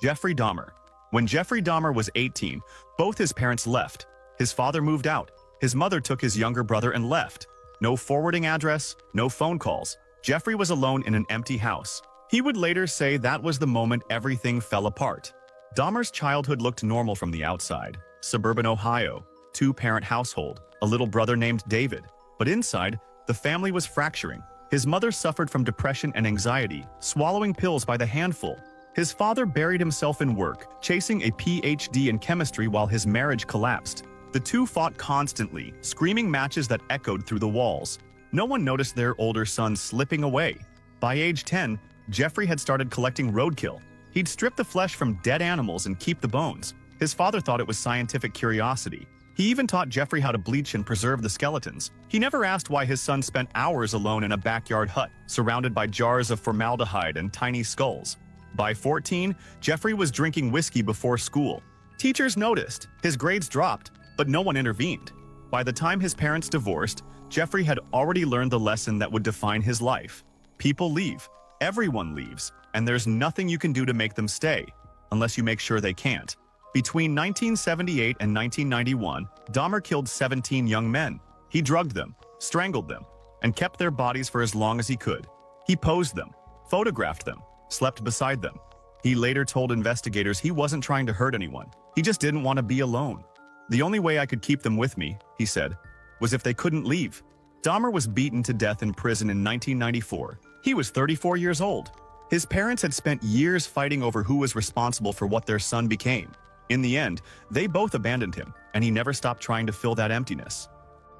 Jeffrey Dahmer. When Jeffrey Dahmer was 18, both his parents left. His father moved out. His mother took his younger brother and left. No forwarding address, no phone calls. Jeffrey was alone in an empty house. He would later say that was the moment everything fell apart. Dahmer's childhood looked normal from the outside. Suburban Ohio, two-parent household, a little brother named David. But inside, the family was fracturing. His mother suffered from depression and anxiety, swallowing pills by the handful. His father buried himself in work, chasing a PhD in chemistry while his marriage collapsed. The two fought constantly, screaming matches that echoed through the walls. No one noticed their older son slipping away. By age 10, Jeffrey had started collecting roadkill. He'd strip the flesh from dead animals and keep the bones. His father thought it was scientific curiosity. He even taught Jeffrey how to bleach and preserve the skeletons. He never asked why his son spent hours alone in a backyard hut, surrounded by jars of formaldehyde and tiny skulls. By 14, Jeffrey was drinking whiskey before school. Teachers noticed. His grades dropped, but no one intervened. By the time his parents divorced, Jeffrey had already learned the lesson that would define his life. People leave. Everyone leaves, and there's nothing you can do to make them stay, unless you make sure they can't. Between 1978 and 1991, Dahmer killed 17 young men. He drugged them, strangled them, and kept their bodies for as long as he could. He posed them, photographed them, slept beside them. He later told investigators he wasn't trying to hurt anyone. He just didn't want to be alone. The only way I could keep them with me, he said, was if they couldn't leave. Dahmer was beaten to death in prison in 1994. He was 34 years old. His parents had spent years fighting over who was responsible for what their son became. In the end, they both abandoned him, and he never stopped trying to fill that emptiness.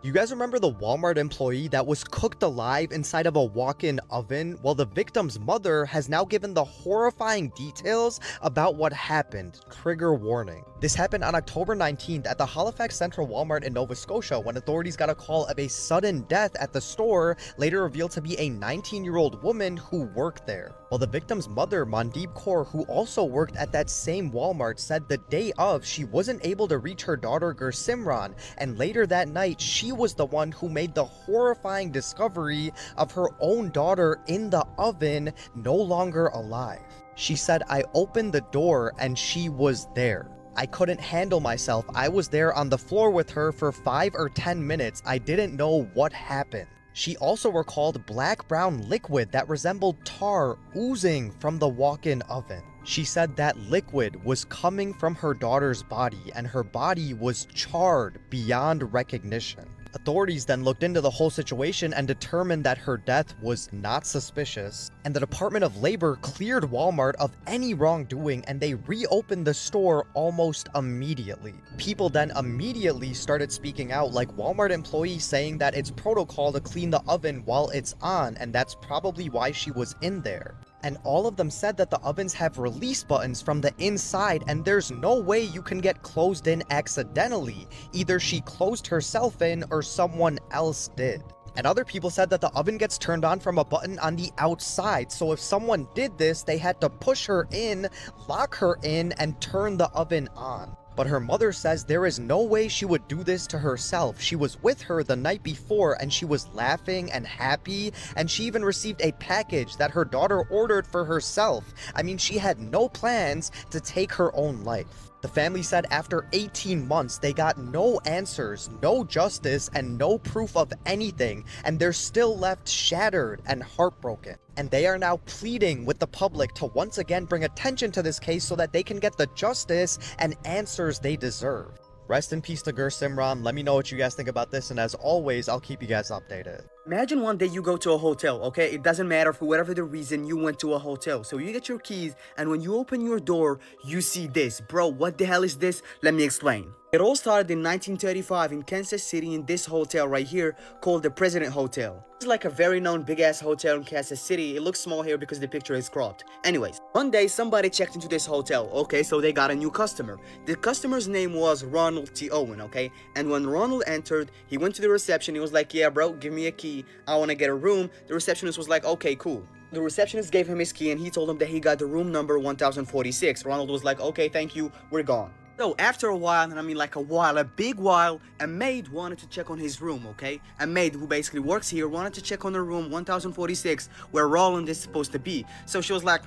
You guys remember the Walmart employee that was cooked alive inside of a walk-in oven? Well, the victim's mother has now given the horrifying details about what happened. Trigger warning. This happened on October 19th at the Halifax Central Walmart in Nova Scotia when authorities got a call of a sudden death at the store, later revealed to be a 19-year-old woman who worked there. Well, the victim's mother, Mandeep Kaur, who also worked at that same Walmart, said the day of she wasn't able to reach her daughter Gursimran, and later that night she was the one who made the horrifying discovery of her own daughter in the oven, no longer alive. She said, "I opened the door and she was there. I couldn't handle myself. I was there on the floor with her for 5 or 10 minutes. I didn't know what happened." She also recalled black-brown liquid that resembled tar oozing from the walk-in oven. She said that liquid was coming from her daughter's body, and her body was charred beyond recognition. Authorities then looked into the whole situation and determined that her death was not suspicious, and the Department of Labor cleared Walmart of any wrongdoing, and they reopened the store almost immediately. People then immediately started speaking out, like Walmart employees saying that it's protocol to clean the oven while it's on, and that's probably why she was in there. And all of them said that the ovens have release buttons from the inside, and there's no way you can get closed in accidentally. Either she closed herself in or someone else did. And other people said that the oven gets turned on from a button on the outside, so if someone did this, they had to push her in, lock her in, and turn the oven on. But her mother says there is no way she would do this to herself. She was with her the night before and she was laughing and happy, and she even received a package that her daughter ordered for herself. I mean, she had no plans to take her own life. The family said after 18 months, they got no answers, no justice, and no proof of anything, and they're still left shattered and heartbroken. And they are now pleading with the public to once again bring attention to this case so that they can get the justice and answers they deserve. Rest in peace to Gursimran. Let me know what you guys think about this, and as always, I'll keep you guys updated. Imagine one day you go to a hotel, okay? It doesn't matter for whatever the reason you went to a hotel. So you get your keys, and when you open your door, you see this. Bro, what the hell is this? Let me explain. It all started in 1935 in Kansas City in this hotel right here called the President Hotel. It's like a very known big ass hotel in Kansas City. It looks small here because the picture is cropped. Anyways, one day somebody checked into this hotel, okay? So they got a new customer. The customer's name was Ronald T. Owen, okay? And when Ronald entered, he went to the reception. He was like, "Yeah, bro, give me a key. I want to get a room." The receptionist was like, "Okay, cool." The receptionist gave him his key and he told him that he got the room number 1046. Ronald was like, "Okay, thank you, we're gone." So after a while, and I mean like a big while, a maid wanted to check on his room, okay? A maid who basically works here wanted to check on the room 1046 where Roland is supposed to be. So she was like,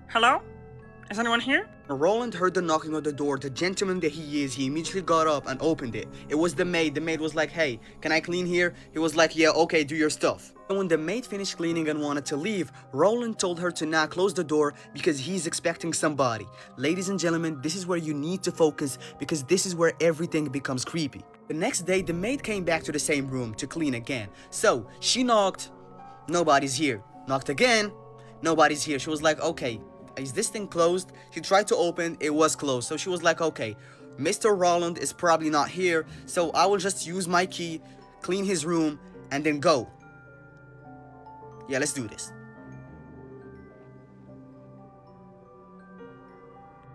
"Hello? Is anyone here? Roland heard the knocking on the door. The gentleman that he is, he immediately got up and opened it. It was the maid. The maid was like, hey, can I clean here? He was like, yeah, okay, do your stuff. And when the maid finished cleaning and wanted to leave, Roland told her to not close the door because he's expecting somebody. Ladies and gentlemen, this is where you need to focus because this is where everything becomes creepy. The next day, the maid came back to the same room to clean again. So she knocked, nobody's here. Knocked again, nobody's here. She was like, okay, is this thing closed? She tried to open, it was closed. So she was like, okay, Mr. Roland is probably not here, so I will just use my key, clean his room, and then go. Yeah, let's do this.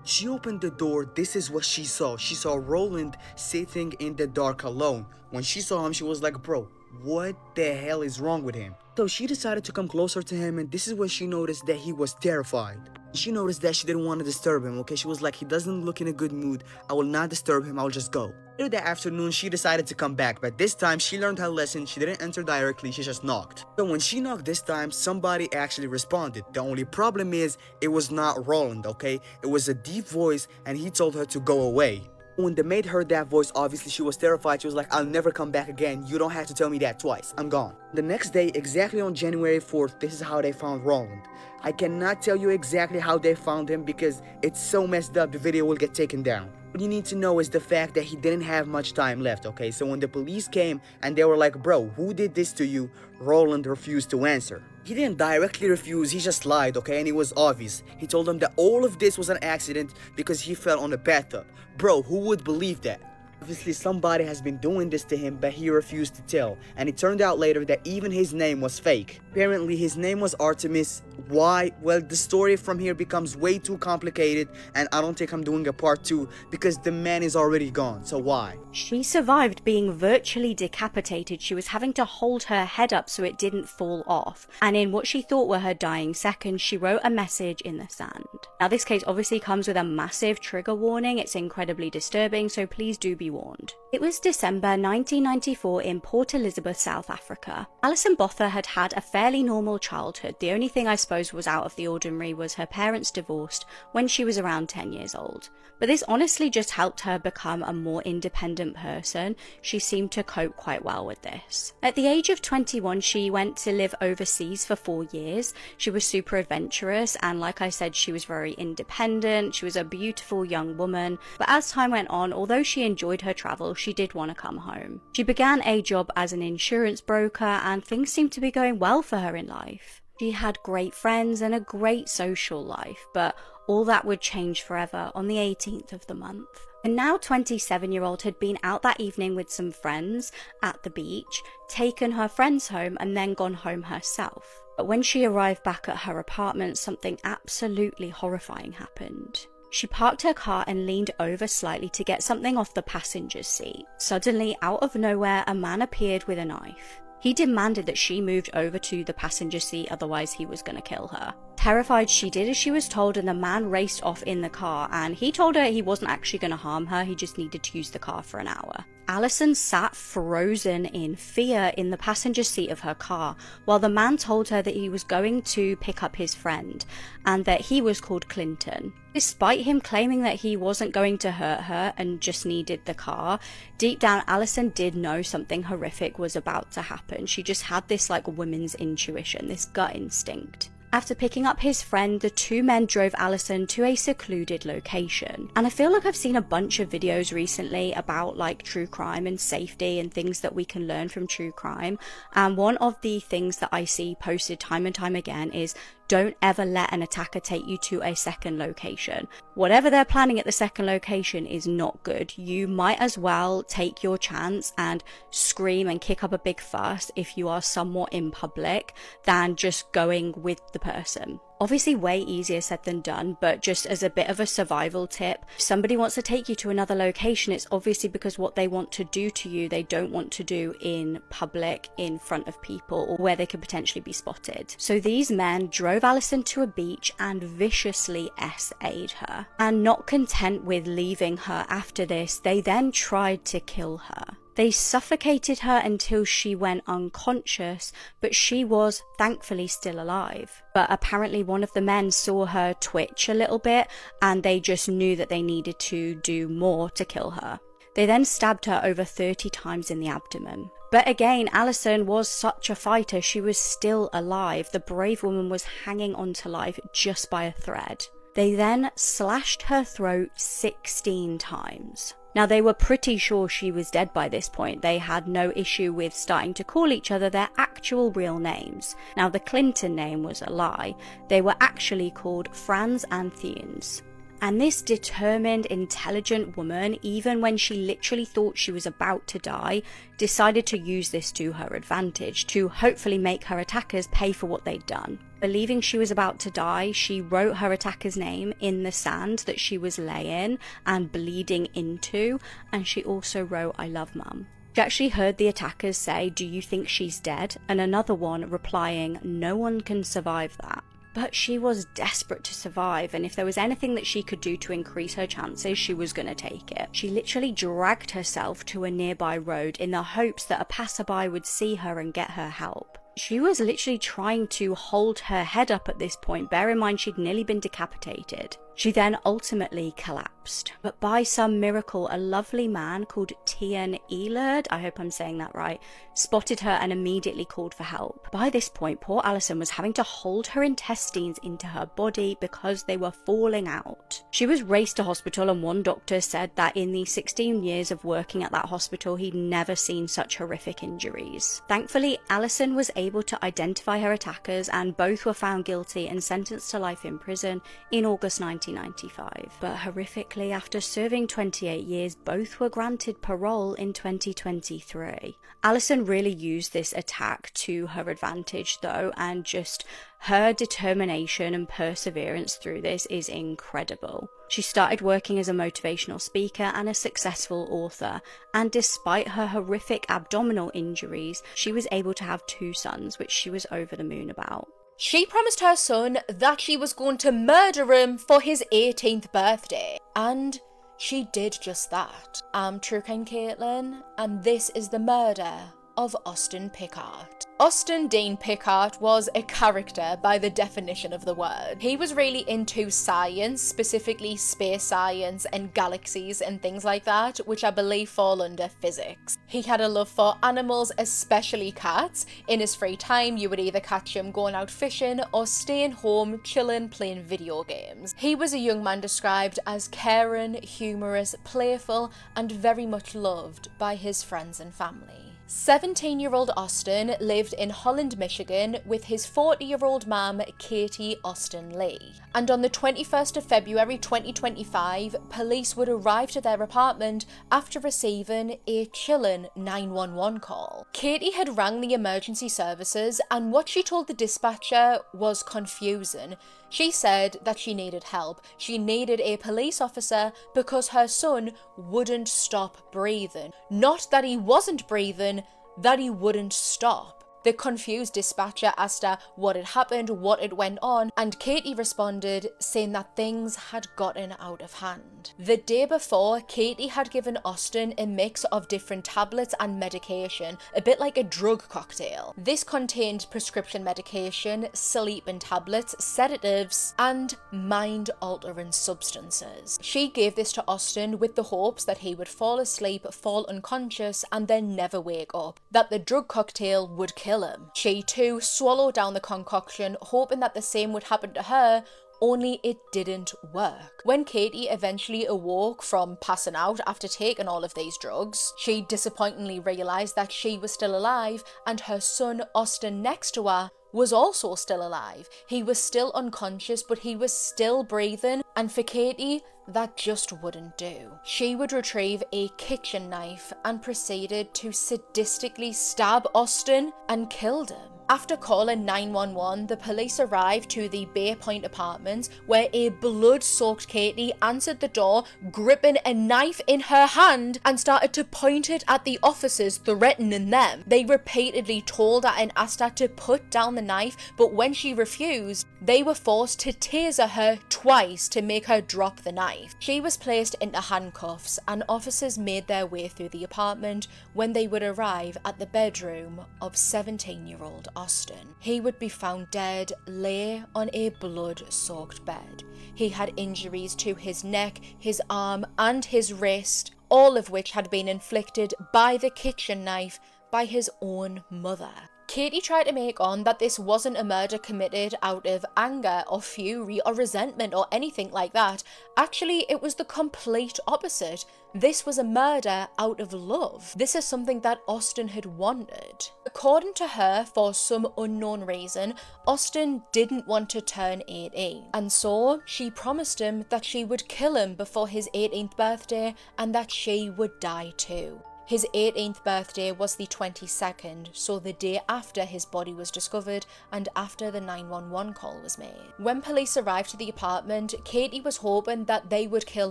She opened the door. This is what she saw. She saw Roland sitting in the dark alone. When she saw him, she was like, bro, what the hell is wrong with him? So she decided to come closer to him, and this is when she noticed that he was terrified. She noticed that she didn't want to disturb him, okay? She was like, he doesn't look in a good mood. I will not disturb him, I'll just go. Later that afternoon, she decided to come back, but this time she learned her lesson. She didn't enter directly, she just knocked. So when she knocked this time, somebody actually responded. The only problem is, it was not Roland, okay? It was a deep voice, and he told her to go away. When the maid heard that voice, obviously she was terrified. She was like, I'll never come back again. You don't have to tell me that twice. I'm gone. The next day, exactly on January 4th, this is how they found Roland. I cannot tell you exactly how they found him because it's so messed up, the video will get taken down. What you need to know is the fact that he didn't have much time left, okay? So when the police came and they were like, bro, who did this to you? Roland refused to answer. He didn't directly refuse, he just lied, okay? And it was obvious. He told them that all of this was an accident because he fell on the bathtub. Bro, who would believe that? Obviously, somebody has been doing this to him, but he refused to tell. And it turned out later that even his name was fake. Apparently, his name was Artemis. Why? Well, the story from here becomes way too complicated, and I don't think I'm doing a part 2 because the man is already gone. So why? She survived being virtually decapitated. She was having to hold her head up so it didn't fall off. And in what she thought were her dying seconds, she wrote a message in the sand. Now, this case obviously comes with a massive trigger warning. It's incredibly disturbing, so please do be warned. It was December 1994 in Port Elizabeth, South Africa. Alison Botha had had a fairly normal childhood. The only thing I suppose was out of the ordinary was her parents divorced when she was around 10 years old. But this honestly just helped her become a more independent person. She seemed to cope quite well with this. At the age of 21, she went to live overseas for 4 years. She was super adventurous, and like I said, she was very independent. She was a beautiful young woman. But as time went on, although she enjoyed her travel, she did want to come home. She began a job as an insurance broker, and things seemed to be going well for her in life. She had great friends and a great social life, but all that would change forever on the 18th of the month. The now 27-year-old had been out that evening with some friends at the beach, taken her friends home, and then gone home herself. But when she arrived back at her apartment, something absolutely horrifying happened. She parked her car and leaned over slightly to get something off the passenger's seat. Suddenly, out of nowhere, a man appeared with a knife. He demanded that she moved over to the passenger seat, otherwise he was going to kill her. Terrified, she did as she was told, and the man raced off in the car, and he told her he wasn't actually going to harm her, he just needed to use the car for an hour. Alison sat frozen in fear in the passenger seat of her car, while the man told her that he was going to pick up his friend, and that he was called Clinton. Despite him claiming that he wasn't going to hurt her and just needed the car, deep down Alison did know something horrific was about to happen. She just had this like woman's intuition, this gut instinct. After picking up his friend, the two men drove Alison to a secluded location. And I feel like I've seen a bunch of videos recently about like true crime and safety and things that we can learn from true crime. And one of the things that I see posted time and time again is don't ever let an attacker take you to a second location. Whatever they're planning at the second location is not good. You might as well take your chance and scream and kick up a big fuss if you are somewhat in public than just going with the person. Obviously way easier said than done, but just as a bit of a survival tip, if somebody wants to take you to another location, it's obviously because what they want to do to you, they don't want to do in public, in front of people, or where they could potentially be spotted. So these men drove Alison to a beach and viciously SA'd her. And not content with leaving her after this, they then tried to kill her. They suffocated her until she went unconscious, but she was thankfully still alive. But apparently one of the men saw her twitch a little bit, and they just knew that they needed to do more to kill her. They then stabbed her over 30 times in the abdomen. But again, Alison was such a fighter, she was still alive. The brave woman was hanging on to life just by a thread. They then slashed her throat 16 times. Now, they were pretty sure she was dead by this point. They had no issue with starting to call each other their actual real names. Now, the Clinton name was a lie. They were actually called Franz and Thunes. And this determined, intelligent woman, even when she literally thought she was about to die, decided to use this to her advantage, to hopefully make her attackers pay for what they'd done. Believing she was about to die, she wrote her attacker's name in the sand that she was laying and bleeding into, and she also wrote, "I love Mum." She actually heard the attackers say, "Do you think she's dead?" and another one replying, "No one can survive that." But she was desperate to survive, and if there was anything that she could do to increase her chances, she was going to take it. She literally dragged herself to a nearby road in the hopes that a passerby would see her and get her help. She was literally trying to hold her head up at this point. Bear in mind, she'd nearly been decapitated. She then ultimately collapsed. But by some miracle, a lovely man called Tian Elerd, I hope I'm saying that right, spotted her and immediately called for help. By this point, poor Alison was having to hold her intestines into her body because they were falling out. She was raced to hospital, and one doctor said that in the 16 years of working at that hospital, he'd never seen such horrific injuries. Thankfully, Alison was able to identify her attackers, and both were found guilty and sentenced to life in prison in August 1995. But horrifically, after serving 28 years, both were granted parole in 2023. Alison really used this attack to her advantage though, and just her determination and perseverance through this is incredible. She started working as a motivational speaker and a successful author, and despite her horrific abdominal injuries, she was able to have 2 sons, which she was over the moon about. She promised her son that she was going to murder him for his 18th birthday, and she did just that. I'm True Crime Caitlin, and this is the murder of Austin Pickard. Austin Dean Pickard was a character by the definition of the word. He was really into science, specifically space science and galaxies and things like that, which I believe fall under physics. He had a love for animals, especially cats. In his free time, you would either catch him going out fishing or staying home, chilling, playing video games. He was a young man described as caring, humorous, playful, and very much loved by his friends and family. 17-year-old Austin lived in Holland, Michigan with his 40-year-old mum, Katie Austin Lee. And on the 21st of February 2025, police would arrive to their apartment after receiving a chilling 911 call. Katie had rang the emergency services, and what she told the dispatcher was confusing. She said that she needed help. She needed a police officer because her son wouldn't stop breathing. Not that he wasn't breathing, that he wouldn't stop. The confused dispatcher asked her what had happened, what had went on, and Katie responded saying that things had gotten out of hand. The day before, Katie had given Austin a mix of different tablets and medication, a bit like a drug cocktail. This contained prescription medication, sleeping tablets, sedatives, and mind-altering substances. She gave this to Austin with the hopes that he would fall asleep, fall unconscious, and then never wake up, that the drug cocktail would kill him. She too swallowed down the concoction, hoping that the same would happen to her, only it didn't work. When Katie eventually awoke from passing out after taking all of these drugs, she disappointingly realised that she was still alive, and her son Austin next to her was also still alive. He was still unconscious, but he was still breathing, and for Katie, that just wouldn't do. She would retrieve a kitchen knife and proceeded to sadistically stab Austin and killed him. After calling 911, the police arrived to the Bay Point apartments where a blood-soaked Katie answered the door, gripping a knife in her hand and started to point it at the officers, threatening them. They repeatedly told her and asked her to put down the knife, but when she refused, they were forced to taser her twice to make her drop the knife. She was placed into handcuffs and officers made their way through the apartment when they would arrive at the bedroom of 17-year-old Austin. He would be found dead, lay on a blood-soaked bed. He had injuries to his neck, his arm, and his wrist, all of which had been inflicted by the kitchen knife by his own mother. Katie tried to make on that this wasn't a murder committed out of anger or fury or resentment or anything like that. Actually, it was the complete opposite. This was a murder out of love. This is something that Austin had wanted. According to her, for some unknown reason, Austin didn't want to turn 18. And so she promised him that she would kill him before his 18th birthday and that she would die too. His 18th birthday was the 22nd, so the day after his body was discovered and after the 911 call was made. When police arrived to the apartment, Katie was hoping that they would kill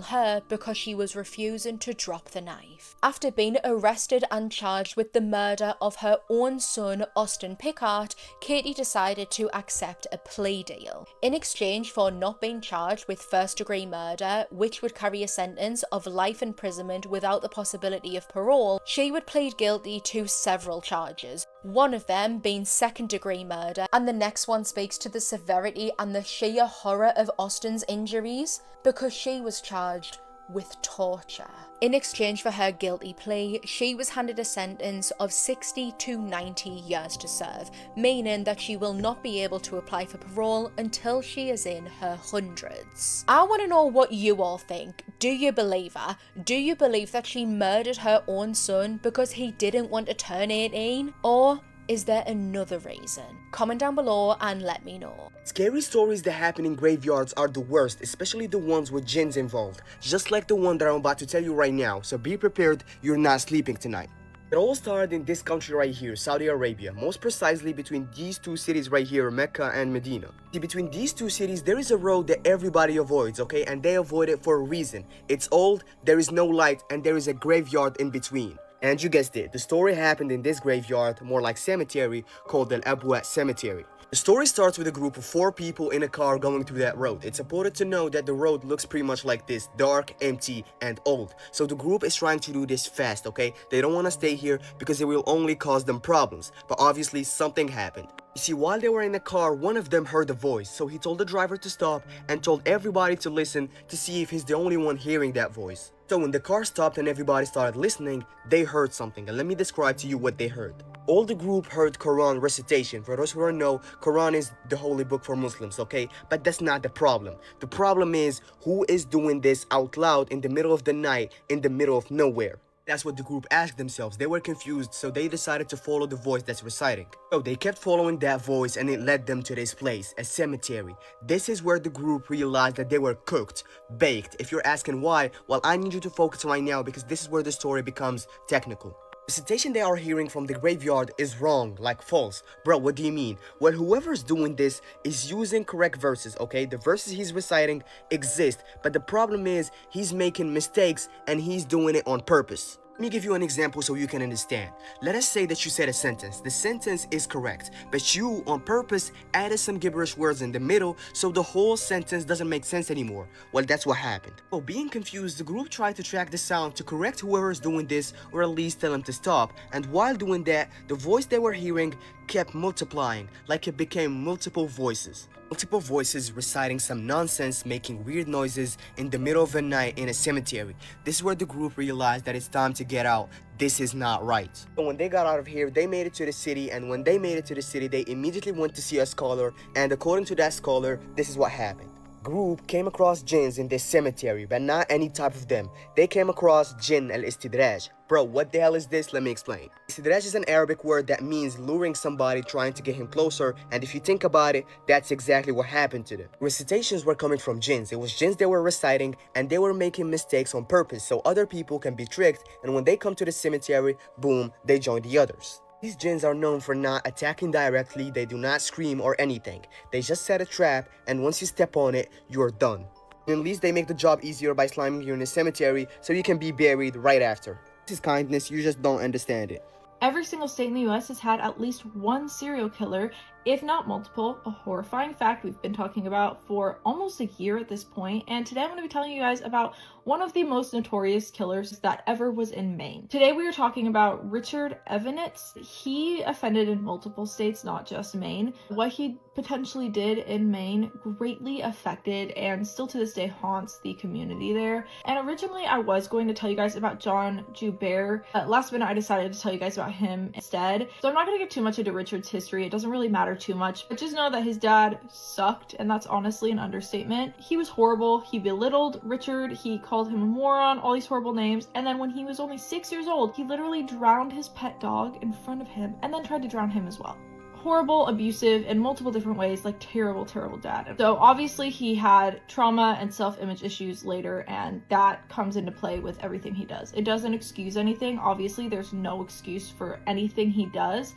her because she was refusing to drop the knife. After being arrested and charged with the murder of her own son, Austin Pickard, Katie decided to accept a plea deal. In exchange for not being charged with first-degree murder, which would carry a sentence of life imprisonment without the possibility of parole, she would plead guilty to several charges, one of them being second-degree murder, and the next one speaks to the severity and the sheer horror of Austin's injuries, because she was charged with torture. In exchange for her guilty plea, she was handed a sentence of 60 to 90 years to serve, meaning that she will not be able to apply for parole until she is in her hundreds. I want to know what you all think. Do you believe her? Do you believe that she murdered her own son because he didn't want to turn 18? Or is there another reason? Comment down below and let me know. Scary stories that happen in graveyards are the worst, especially the ones with jinns involved, just like the one that I'm about to tell you right now, so be prepared, you're not sleeping tonight. It all started in this country right here, Saudi Arabia, most precisely between these two cities right here, Mecca and Medina. See, between these two cities, there is a road that everybody avoids, okay, and they avoid it for a reason. It's old, there is no light, and there is a graveyard in between. And you guessed it, the story happened in this graveyard, more like cemetery, called the Abwa Cemetery. The story starts with a group of 4 people in a car going through that road. It's important to know that the road looks pretty much like this, dark, empty, and old. So the group is trying to do this fast, okay? They don't want to stay here because it will only cause them problems. But obviously something happened. You see, while they were in the car, one of them heard a voice, so he told the driver to stop and told everybody to listen to see if he's the only one hearing that voice. So when the car stopped and everybody started listening, they heard something, and let me describe to you what they heard. All the group heard Quran recitation. For those who don't know, Quran is the holy book for Muslims, okay? But that's not the problem. The problem is who is doing this out loud in the middle of the night, in the middle of nowhere. That's what the group asked themselves. They were confused, so they decided to follow the voice that's reciting. So they kept following that voice and it led them to this place, a cemetery. This is where the group realized that they were cooked, baked. If you're asking why, well, I need you to focus right now because this is where the story becomes technical. The recitation they are hearing from the graveyard is wrong, like false. Bro, what do you mean? Well, whoever's doing this is using correct verses, okay? The verses he's reciting exist, but the problem is he's making mistakes and he's doing it on purpose. Let me give you an example so you can understand. Let us say that you said a sentence. The sentence is correct, but you, on purpose, added some gibberish words in the middle, so the whole sentence doesn't make sense anymore. Well, that's what happened. Well, being confused, the group tried to track the sound to correct whoever is doing this, or at least tell them to stop. And while doing that, the voice they were hearing kept multiplying, like it became multiple voices. Multiple voices reciting some nonsense, making weird noises in the middle of the night in a cemetery. This is where the group realized that it's time to get out. This is not right. So when they got out of here, they made it to the city, and when they made it to the city, they immediately went to see a scholar, and according to that scholar, this is what happened. Group came across jinns in this cemetery, but not any type of them. They came across jinn al-istidraj. Bro, what the hell is this? Let me explain. Istidraj is an Arabic word that means luring somebody, trying to get him closer, and if you think about it, that's exactly what happened to them. Recitations were coming from jinns. It was jinns they were reciting, and they were making mistakes on purpose so other people can be tricked, and when they come to the cemetery, boom, they join the others. These jinns are known for not attacking directly, they do not scream or anything. They just set a trap, and once you step on it, you're done. At least they make the job easier by sliming you in a cemetery so you can be buried right after. This is kindness, you just don't understand it. Every single state in the US has had at least one serial killer, if not multiple, a horrifying fact we've been talking about for almost a year at this point, and today I'm going to be telling you guys about one of the most notorious killers that ever was in Maine. Today we are talking about Richard Evanitz. He offended in multiple states, not just Maine. What he potentially did in Maine greatly affected and still to this day haunts the community there. And originally I was going to tell you guys about John Joubert. Last minute I decided to tell you guys about him instead. So I'm not going to get too much into Richard's history. It doesn't really matter too much. But just know that his dad sucked, and that's honestly an understatement. He was horrible. He belittled Richard. He called him a moron, all these horrible names. And then when he was only 6 years old, he literally drowned his pet dog in front of him and then tried to drown him as well. Horrible, abusive in multiple different ways, like terrible dad. So obviously he had trauma and self-image issues later, and that comes into play with everything he does. It doesn't excuse anything. Obviously there's no excuse for anything he does,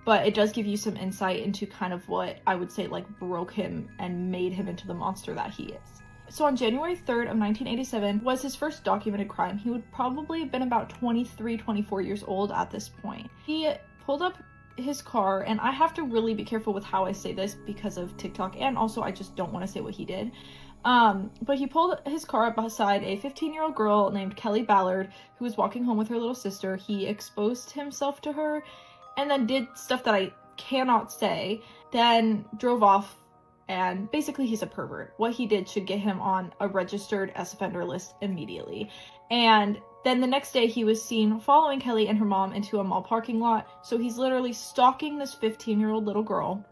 but it does give you some insight into kind of what I would say like broke him and made him into the monster that he is. So on January 3rd of 1987 was his first documented crime. He would probably have been about 23, 24 years old at this point. He pulled up his car, and I have to really be careful with how I say this because of TikTok, and also I just don't want to say what he did. But he pulled his car up beside a 15-year-old girl named Kelly Ballard who was walking home with her little sister. He exposed himself to her and then did stuff that I cannot say, then drove off, and basically he's a pervert. What he did should get him on a registered sex offender list immediately. And then the next day he was seen following Kelly and her mom into a mall parking lot. So he's literally stalking this 15-year-old little girl.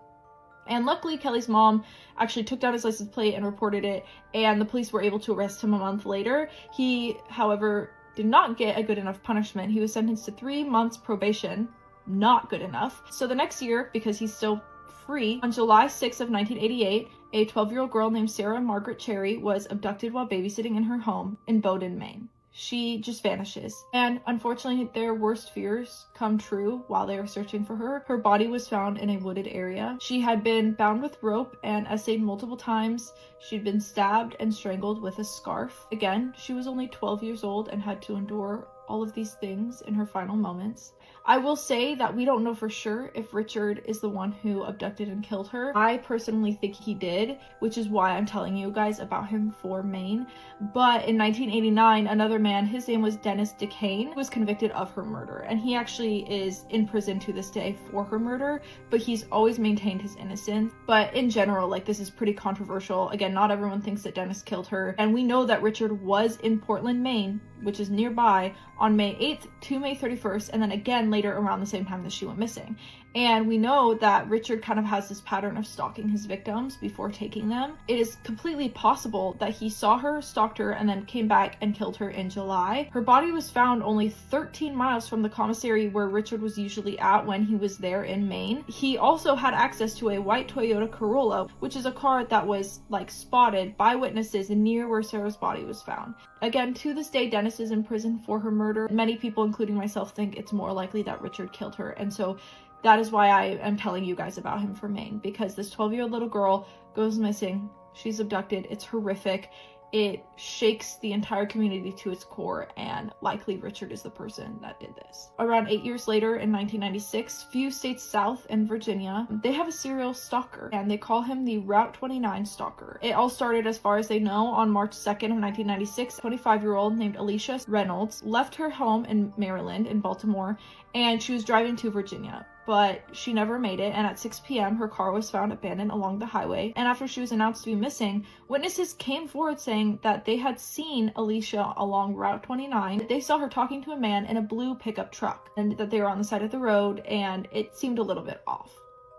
And luckily Kelly's mom actually took down his license plate and reported it, and the police were able to arrest him a month later. He, however, did not get a good enough punishment. He was sentenced to 3 months probation. Not good enough. So the next year, because he's still free, on July 6th of 1988, a 12-year-old girl named Sarah Margaret Cherry was abducted while babysitting in her home in Bowdoin, Maine. She just vanishes. And unfortunately, their worst fears come true while they were searching for her. Her body was found in a wooded area. She had been bound with rope and essayed multiple times. She'd been stabbed and strangled with a scarf. Again, she was only 12 years old and had to endure all of these things in her final moments. I will say that we don't know for sure if Richard is the one who abducted and killed her. I personally think he did, which is why I'm telling you guys about him for Maine. But in 1989, another man, his name was Dennis DeCane, was convicted of her murder. And he actually is in prison to this day for her murder, but he's always maintained his innocence. But in general, like, this is pretty controversial. Again, not everyone thinks that Dennis killed her. And we know that Richard was in Portland, Maine, which is nearby, on May 8th to May 31st, and then again later around the same time that she went missing. And we know that Richard kind of has this pattern of stalking his victims before taking them. It is completely possible that he saw her, stalked her, and then came back and killed her in July. Her body was found only 13 miles from the commissary where Richard was usually at when he was there in Maine. He also had access to a white Toyota Corolla, which is a car that was like spotted by witnesses near where Sarah's body was found. Again, to this day, Dennis is in prison for her murder. Many people, including myself, think it's more likely that Richard killed her, and so that is why I am telling you guys about him for Maine, because this 12-year-old little girl goes missing. She's abducted. It's horrific. It shakes the entire community to its core, and likely Richard is the person that did this. Around 8 years later, in 1996, few states south in Virginia, they have a serial stalker, and they call him the Route 29 stalker. It all started, as far as they know, on March 2nd of 1996. A 25-year-old named Alicia Reynolds left her home in Maryland, in Baltimore, and she was driving to Virginia. But she never made it, and at 6 p.m. her car was found abandoned along the highway. And after she was announced to be missing, witnesses came forward saying that they had seen Alicia along Route 29. They saw her talking to a man in a blue pickup truck, and that they were on the side of the road, and it seemed a little bit off.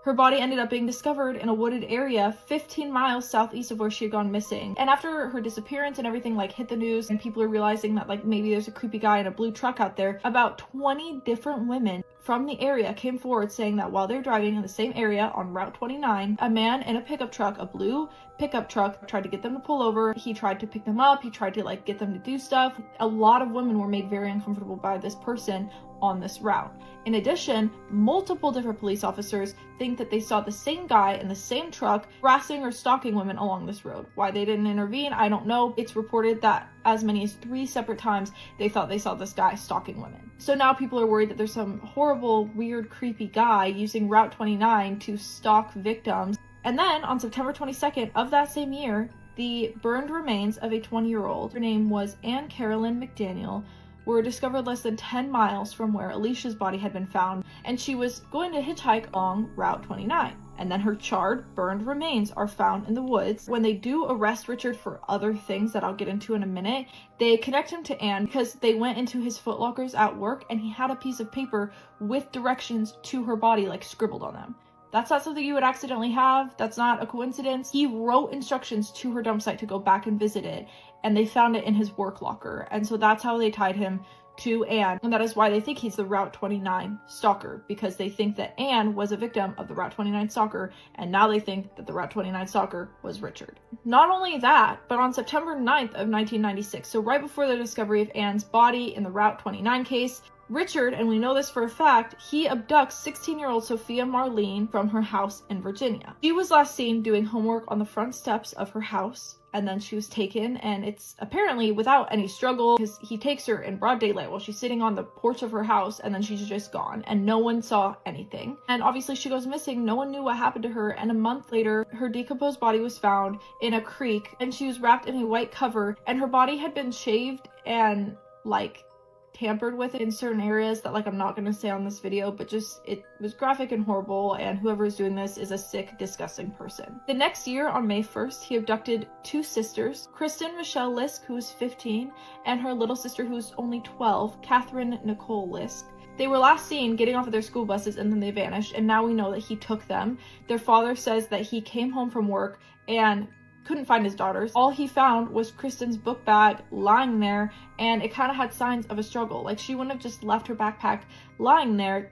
Her body ended up being discovered in a wooded area 15 miles southeast of where she had gone missing. And after her disappearance and everything like hit the news and people are realizing that like maybe there's a creepy guy in a blue truck out there, about 20 different women from the area came forward saying that while they're driving in the same area on Route 29, a man in a pickup truck, a blue pickup truck, tried to get them to pull over. He tried to pick them up. He tried to get them to do stuff. A lot of women were made very uncomfortable by this person on this route. In addition, multiple different police officers think that they saw the same guy in the same truck harassing or stalking women along this road. Why they didn't intervene, I don't know. It's reported that as many as 3 separate times they thought they saw this guy stalking women. So now people are worried that there's some horrible, weird, creepy guy using Route 29 to stalk victims. And then on September 22nd of that same year, the burned remains of a 20-year-old, her name was Anne Carolyn McDaniel, were discovered less than 10 miles from where Alicia's body had been found, and she was going to hitchhike along Route 29. And then her charred, burned remains are found in the woods. When they do arrest Richard for other things that I'll get into in a minute, they connect him to Anne because they went into his footlockers at work and he had a piece of paper with directions to her body scribbled on them. That's not something you would accidentally have. That's not a coincidence. He wrote instructions to her dump site to go back and visit it, and they found it in his work locker. And so that's how they tied him to Anne. And that is why they think he's the Route 29 stalker, because they think that Anne was a victim of the Route 29 stalker, and now they think that the Route 29 stalker was Richard. Not only that, but on September 9th of 1996, so right before the discovery of Anne's body in the Route 29 case, Richard, and we know this for a fact, he abducts 16-year-old Sophia Marlene from her house in Virginia. She was last seen doing homework on the front steps of her house, and then she was taken, and it's apparently without any struggle, because he takes her in broad daylight while she's sitting on the porch of her house, and then she's just gone, and no one saw anything. And obviously she goes missing, no one knew what happened to her, and a month later, her decomposed body was found in a creek, and she was wrapped in a white cover, and her body had been shaved and, tampered with in certain areas that I'm not going to say on this video, but just it was graphic and horrible, and whoever is doing this is a sick, disgusting person. The next year, on May 1st, he abducted 2 sisters, Kristen Michelle Lisk, who was 15, and her little sister, who was only 12, Catherine Nicole Lisk. They were last seen getting off of their school buses, and then they vanished, and now we know that he took them. Their father says that he came home from work and couldn't find his daughters. All he found was Kristen's book bag lying there, and it kind of had signs of a struggle. She wouldn't have just left her backpack lying there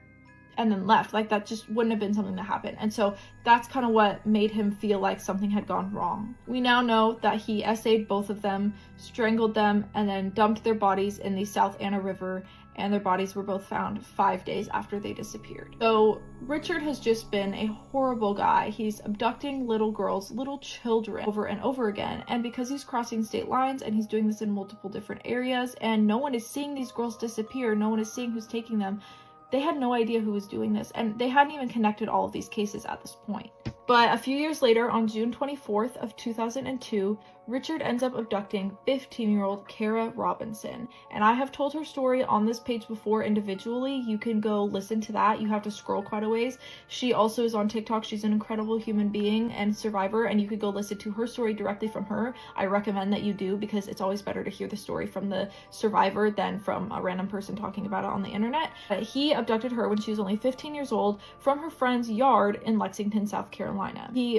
and then left. That just wouldn't have been something that happened. And so that's kind of what made him feel like something had gone wrong. We now know that he essayed both of them, strangled them, and then dumped their bodies in the South Anna River, and their bodies were both found 5 days after they disappeared. So Richard has just been a horrible guy. He's abducting little girls, little children, over and over again. And because he's crossing state lines and he's doing this in multiple different areas, and no one is seeing these girls disappear, no one is seeing who's taking them, they had no idea who was doing this, and they hadn't even connected all of these cases at this point. But a few years later, on June 24th of 2002, Richard ends up abducting 15-year-old Kara Robinson. And I have told her story on this page before individually. You can go listen to that. You have to scroll quite a ways. She also is on TikTok. She's an incredible human being and survivor, and you could go listen to her story directly from her. I recommend that you do, because it's always better to hear the story from the survivor than from a random person talking about it on the internet. But he abducted her when she was only 15 years old from her friend's yard in Lexington, South Carolina. He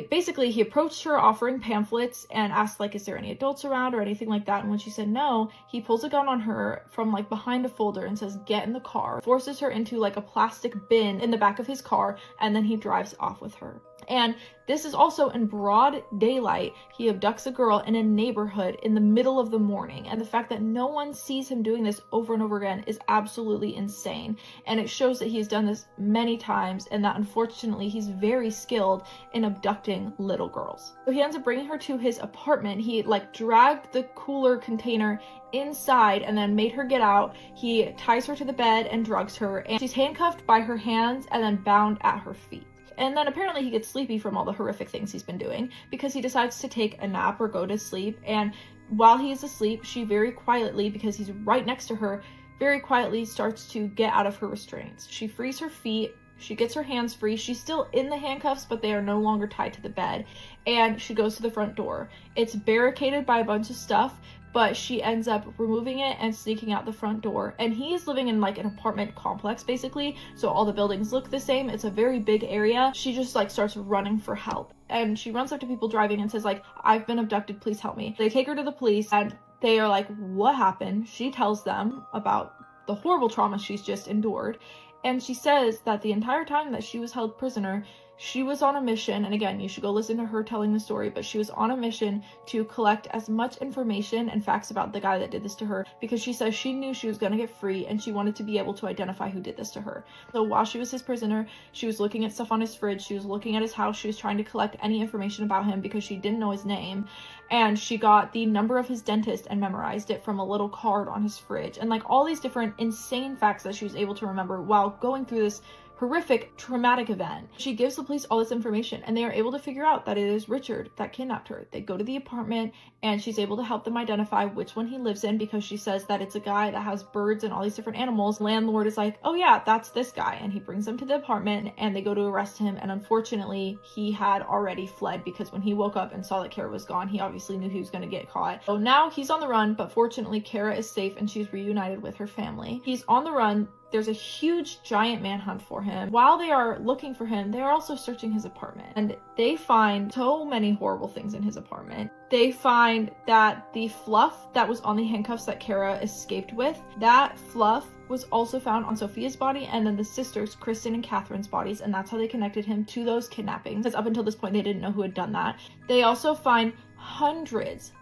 approached her offering pamphlets and asked, is there any adults around or anything like that? And when she said no, he pulls a gun on her from behind a folder and says, "Get in the car," forces her into a plastic bin in the back of his car, and then he drives off with her. And this is also in broad daylight. He abducts a girl in a neighborhood in the middle of the morning. And the fact that no one sees him doing this over and over again is absolutely insane. And it shows that he's done this many times, and that unfortunately he's very skilled in abducting little girls. So he ends up bringing her to his apartment. He dragged the cooler container inside and then made her get out. He ties her to the bed and drugs her, and she's handcuffed by her hands and then bound at her feet. And then apparently he gets sleepy from all the horrific things he's been doing, because he decides to take a nap or go to sleep. And while he is asleep, she very quietly, because he's right next to her, very quietly starts to get out of her restraints. She frees her feet. She gets her hands free. She's still in the handcuffs, but they are no longer tied to the bed. And she goes to the front door. It's barricaded by a bunch of stuff, but she ends up removing it and sneaking out the front door. And he is living in an apartment complex, basically, so all the buildings look the same. It's a very big area. She just starts running for help, and she runs up to people driving and says, "I've been abducted, please help me." They take her to the police, and they are like, "What happened?" She tells them about the horrible trauma she's just endured, And she says that the entire time that she was held prisoner, she was on a mission, and again, you should go listen to her telling the story, but she was on a mission to collect as much information and facts about the guy that did this to her, because she says she knew she was going to get free and she wanted to be able to identify who did this to her. So while she was his prisoner, she was looking at stuff on his fridge, she was looking at his house, she was trying to collect any information about him because she didn't know his name, and she got the number of his dentist and memorized it from a little card on his fridge, and like all these different insane facts that she was able to remember while going through this horrific, traumatic event. She gives the police all this information and they are able to figure out that it is Richard that kidnapped her. They go to the apartment and she's able to help them identify which one he lives in, because she says that it's a guy that has birds and all these different animals. Landlord is like, oh yeah, that's this guy. And he brings them to the apartment and they go to arrest him. And unfortunately, he had already fled, because when he woke up and saw that Kara was gone, he obviously knew he was going to get caught. So now he's on the run, but fortunately Kara is safe and she's reunited with her family. He's on the run. There's a huge giant manhunt for him. While they are looking for him, they are also searching his apartment, and they find so many horrible things in his apartment. They find that the fluff that was on the handcuffs that Kara escaped with, that fluff was also found on Sophia's body and then the sisters, Kristen and Catherine's bodies, and that's how they connected him to those kidnappings, because up until this point they didn't know who had done that. They also find hundreds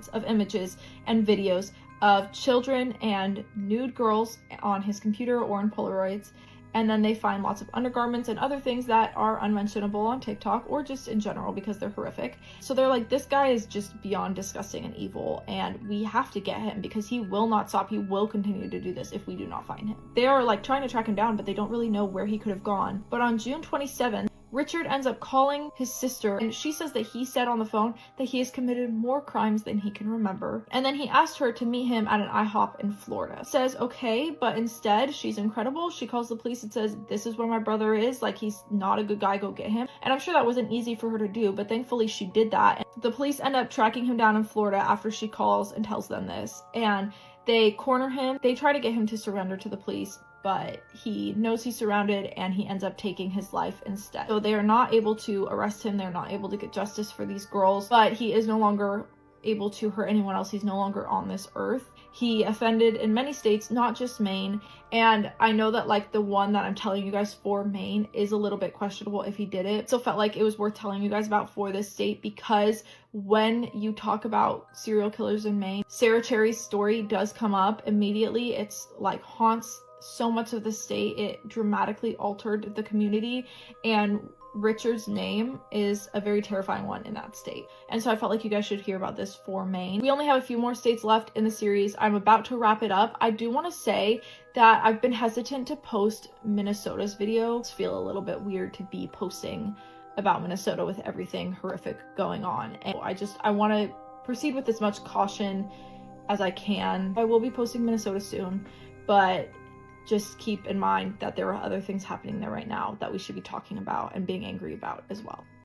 of images and videos of children and nude girls on his computer or in Polaroids. And then they find lots of undergarments and other things that are unmentionable on TikTok or just in general because they're horrific. So they're like, this guy is just beyond disgusting and evil, and we have to get him because he will not stop. He will continue to do this if we do not find him. They are like trying to track him down, but they don't really know where he could have gone. But on June 27th, Richard ends up calling his sister, and she says that he said on the phone that he has committed more crimes than he can remember. And then he asked her to meet him at an IHOP in Florida. Says, okay, but instead, she's incredible. She calls the police and says, this is where my brother is. Like, he's not a good guy, go get him. And I'm sure that wasn't easy for her to do, but thankfully she did that. And the police end up tracking him down in Florida after she calls and tells them this. And they corner him. They try to get him to surrender to the police, but he knows he's surrounded and he ends up taking his life instead. So they are not able to arrest him. They're not able to get justice for these girls, but he is no longer able to hurt anyone else. He's no longer on this earth. He offended in many states, not just Maine. And I know that like the one that I'm telling you guys for Maine is a little bit questionable if he did it. So felt like it was worth telling you guys about for this state, because when you talk about serial killers in Maine, Sarah Cherry's story does come up immediately. It's like haunts so much of the state. It dramatically altered the community, and Richard's name is a very terrifying one in that state. And so I felt like you guys should hear about this for Maine. We only have a few more states left in the series. I'm about to wrap it up. I do want to say that I've been hesitant to post Minnesota's videos. Feel a little bit weird to be posting about Minnesota with everything horrific going on. And I want to proceed with as much caution as I can. I will be posting Minnesota soon, but just keep in mind that there are other things happening there right now that we should be talking about and being angry about as well.